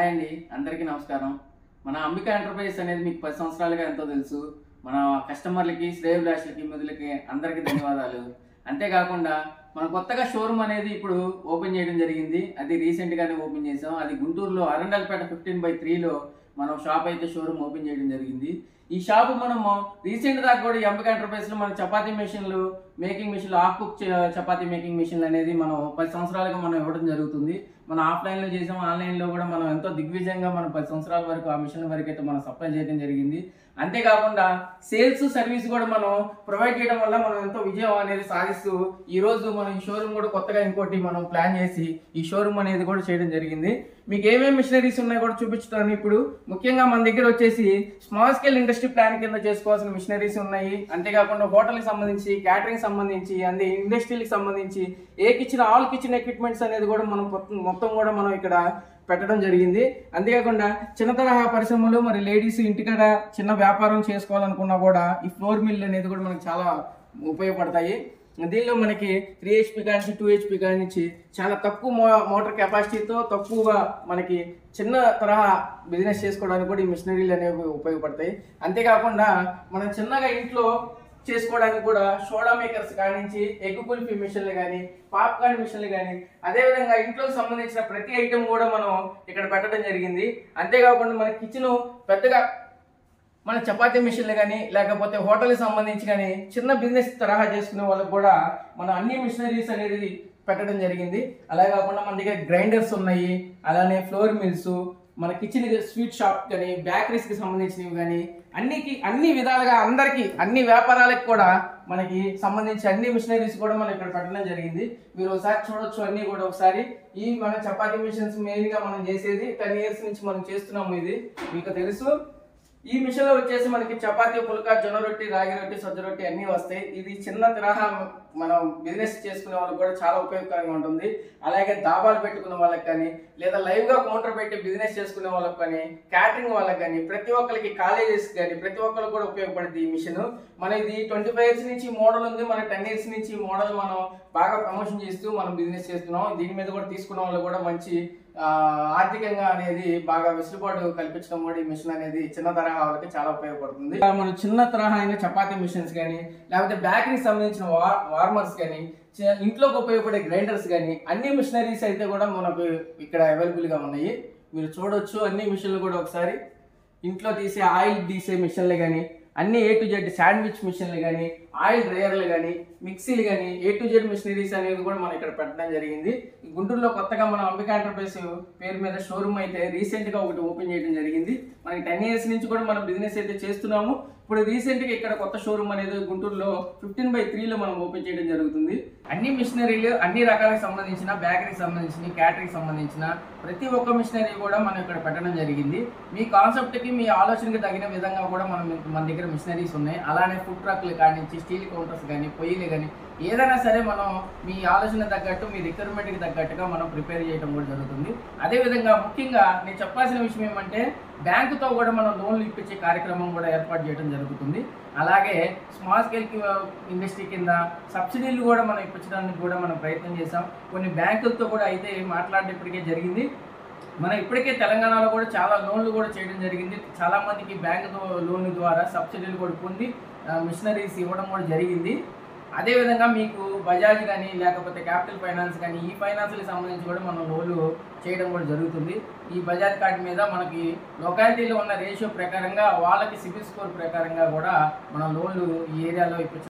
Hi అండి, అందరికీ నమస్కారం. మన అంబిక ఎంటర్ప్రైజెస్ అనేది మీకు 10 సంవత్సరాలుగా ఎంతో తెలుసు. మన కస్టమర్లకి, శ్రేయోభిలాషులకి, మిత్రులకి అందరికీ ధన్యవాదాలు. అంతేకాకుండా మనం కొత్తగా షోరూమ్ అనేది ఇప్పుడు ఓపెన్ చేయడం జరిగింది. అది రీసెంట్గానే ఓపెన్ చేసాం. అది గుంటూరులో అరండల్పేట 15/3లో మనం షాప్ అయితే షోరూమ్ ఓపెన్ చేయడం జరిగింది. ఈ షాపు మనము రీసెంట్ దాకా కూడా ఈ అంబిక ఎంటర్ప్రైజెస్లో మన చపాతీ మెషిన్లు, మేకింగ్ మెషిన్లు, హాఫ్ కుక్ చపాతీ మేకింగ్ మెషిన్లు అనేది మనం 10 సంవత్సరాలుగా మనం ఇవ్వడం జరుగుతుంది. మనం ఆఫ్లైన్లో చేసాం, ఆన్లైన్లో కూడా మనం ఎంతో దిగ్విజయంగా మనం 10 సంవత్సరాల వరకు ఆ మిషన్ వరకు అయితే మనం సప్లై చేయడం జరిగింది. అంతేకాకుండా సేల్స్ సర్వీస్ కూడా మనం ప్రొవైడ్ చేయడం వల్ల మనం ఎంతో విజయం అనేది సాధిస్తూ ఈరోజు మనం ఈ షోరూమ్ కూడా కొత్తగా ఇంకోటి మనం ప్లాన్ చేసి ఈ షోరూమ్ అనేది కూడా చేయడం జరిగింది. మీకు ఏమేమి మిషనరీస్ ఉన్నాయో కూడా చూపించుతాను. ఇప్పుడు ముఖ్యంగా మన దగ్గర వచ్చేసి స్మాల్ స్కేల్ ఇండస్ట్రీ ప్లాన్ కింద చేసుకోవాల్సిన మిషనరీస్ ఉన్నాయి. అంతేకాకుండా హోటల్కి సంబంధించి, క్యాటరింగ్ సంబంధించి, అన్ని ఇండస్ట్రీలకు సంబంధించి ఆల్ కిచెన్ ఎక్విప్మెంట్స్ అనేది కూడా మనం మొత్తం కూడా మనం ఇక్కడ పెట్టడం జరిగింది. అంతేకాకుండా చిన్న తరహా పరిశ్రమలు, మరి లేడీస్ ఇంటికాడ చిన్న వ్యాపారం చేసుకోవాలనుకున్నా కూడా ఈ ఫ్లోర్ మిల్ అనేది కూడా మనకు చాలా ఉపయోగపడతాయి. దీనిలో మనకి 3 HP కానీ 2 HP కానీ చాలా తక్కువ మోటార్ కెపాసిటీతో తక్కువగా మనకి చిన్న తరహా బిజినెస్ చేసుకోవడానికి కూడా ఈ మిషనరీలు అనేవి ఉపయోగపడతాయి. అంతేకాకుండా మనం చిన్నగా ఇంట్లో చేసుకోవడానికి కూడా సోడా మేకర్స్ కానించి, ఎగ్ కుల్ఫీ మిషన్లు కానీ, పాప్కార్న్ మిషన్లు కానీ, అదేవిధంగా ఇంట్లోకి సంబంధించిన ప్రతి ఐటెం కూడా మనం ఇక్కడ పెట్టడం జరిగింది. అంతేకాకుండా మన కిచెన్ పెద్దగా మన చపాతీ మిషన్లు కానీ, లేకపోతే హోటల్కి సంబంధించి కానీ చిన్న బిజినెస్ తరహా చేసుకునే వాళ్ళకి కూడా మనం అన్ని మిషనరీస్ అనేది పెట్టడం జరిగింది. అలాగే కాకుండా మన దగ్గర గ్రైండర్స్ ఉన్నాయి, అలానే ఫ్లోర్ మిల్స్, మన కిచెన్ స్వీట్ షాప్ కానీ, బేకరీస్కి సంబంధించినవి కానీ, అన్ని విధాలుగా అందరికీ అన్ని వ్యాపారాలకు కూడా మనకి సంబంధించి అన్ని మిషనరీస్ కూడా మనం ఇక్కడ పెట్టడం జరిగింది. మీరు ఒకసారి చూడొచ్చు అన్ని కూడా ఒకసారి. ఈ మన చపాతీ మిషన్స్ మెయిన్గా మనం చేసేది 10 years నుంచి మనం చేస్తున్నాము. ఇది మీకు తెలుసు. ఈ మిషన్ లో వచ్చేసి మనకి చపాతీ, పుల్కా, జొన్న రొట్టి, రాగి రొట్టి, సజ్జ రొట్టి అన్నీ వస్తాయి. ఇది చిన్న తరహా మనం బిజినెస్ చేసుకునే వాళ్ళకి కూడా చాలా ఉపయోగకరంగా ఉంటుంది. అలాగే దాబాలు పెట్టుకునే వాళ్ళకి కానీ, లేదా లైవ్ గా కౌంటర్ పెట్టి బిజినెస్ చేసుకునే వాళ్ళకి కానీ, క్యాటరింగ్ వాళ్ళకి కానీ, ప్రతి ఒక్కరికి, కాలేజెస్ కానీ ప్రతి ఒక్కరికి కూడా ఉపయోగపడుతుంది ఈ మిషన్. మన ఇది 25 years నుంచి మోడల్ ఉంది. మన 10 years నుంచి మోడల్ మనం బాగా ప్రమోషన్ చేస్తూ మనం బిజినెస్ చేస్తున్నాం. దీని మీద కూడా తీసుకున్న వాళ్ళు కూడా మంచి ఆర్థికంగా అనేది బాగా వెసులుబాటు కల్పించడం కూడా ఈ మిషన్ అనేది చిన్న తరహా వాళ్ళకి చాలా ఉపయోగపడుతుంది. మనం చిన్న తరహా అయిన చపాతీ మిషన్స్ కానీ, లేకపోతే బేకరీకి సంబంధించిన వార్మర్స్ కానీ, ఇంట్లోకి ఉపయోగపడే గ్రైండర్స్ కానీ, అన్ని మిషనరీస్ అయితే కూడా మనకు ఇక్కడ అవైలబుల్గా ఉన్నాయి. మీరు చూడొచ్చు అన్ని మిషన్లు కూడా ఒకసారి. ఇంట్లో తీసే ఆయిల్ తీసే మిషన్లు కానీ, అన్ని A to Z శాండ్విచ్ మిషన్లు కానీ, ఆయిల్ డ్రైయర్లు కానీ, మిక్సీలు కానీ, A to Z మిషనరీస్ అనేది కూడా మనం ఇక్కడ పెట్టడం జరిగింది. గుంటూరులో కొత్తగా మన అంబిక ఎంటర్ప్రైజ్ పేరు మీద షోరూమ్ అయితే రీసెంట్గా ఒకటి ఓపెన్ చేయడం జరిగింది. మనకి 10 years నుంచి కూడా మనం బిజినెస్ అయితే చేస్తున్నాము. ఇప్పుడు రీసెంట్గా ఇక్కడ కొత్త షోరూమ్ అనేది గుంటూరులో 15/3లో మనం ఓపెన్ చేయడం జరుగుతుంది. అన్ని మిషనరీలు, అన్ని రకాలకు సంబంధించిన, బేకరీకి సంబంధించిన, క్యాటరింగ్ సంబంధించిన ప్రతి ఒక్క మిషనరీ కూడా మనం ఇక్కడ పెట్టడం జరిగింది. మీ కాన్సెప్ట్కి, మీ ఆలోచనకి తగిన విధంగా కూడా మన దగ్గర మిషనరీస్ ఉన్నాయి. అలానే ఫుడ్ ట్రక్లు కానీ, స్టీల్ కౌంటర్స్ కానీ, పొయ్యిలు కానీ, ఏదైనా సరే మనం మీ ఆలోచన తగ్గట్టు, మీ రిక్వైర్మెంట్కి తగ్గట్టుగా మనం ప్రిపేర్ చేయడం కూడా జరుగుతుంది. అదేవిధంగా ముఖ్యంగా నేను చెప్పాల్సిన విషయం ఏమంటే, బ్యాంకుతో కూడా మనం లోన్లు ఇప్పించే కార్యక్రమం కూడా ఏర్పాటు చేయడం జరుగుతుంది. అలాగే స్మాల్ స్కేల్ ఇండస్ట్రీ కింద సబ్సిడీలు కూడా మనం ఇప్పించడానికి కూడా మనం ప్రయత్నం చేసాం. కొన్ని బ్యాంకులతో కూడా అయితే మాట్లాడడం ఇప్పటికే జరిగింది. మనం ఇప్పటికే తెలంగాణలో కూడా చాలా లోన్లు కూడా చేయడం జరిగింది. చాలామందికి బ్యాంకు లోన్ల ద్వారా సబ్సిడీలు కూడా పొంది మిషనరీస్ ఇవ్వడం కూడా జరిగింది. అదేవిధంగా మీకు బజాజ్ కానీ, లేకపోతే క్యాపిటల్ ఫైనాన్స్ కానీ, ఈ ఫైనాన్స్కి సంబంధించి కూడా మనం లోన్లు చేయడం కూడా జరుగుతుంది. ఈ బజాజ్ కార్డు మీద మనకి లొకాలిటీలో ఉన్న రేషియో ప్రకారంగా, వాళ్ళకి సిబిల్ స్కోర్ ప్రకారంగా కూడా మన లోన్లు ఈ ఏరియాలో ఇప్పించడం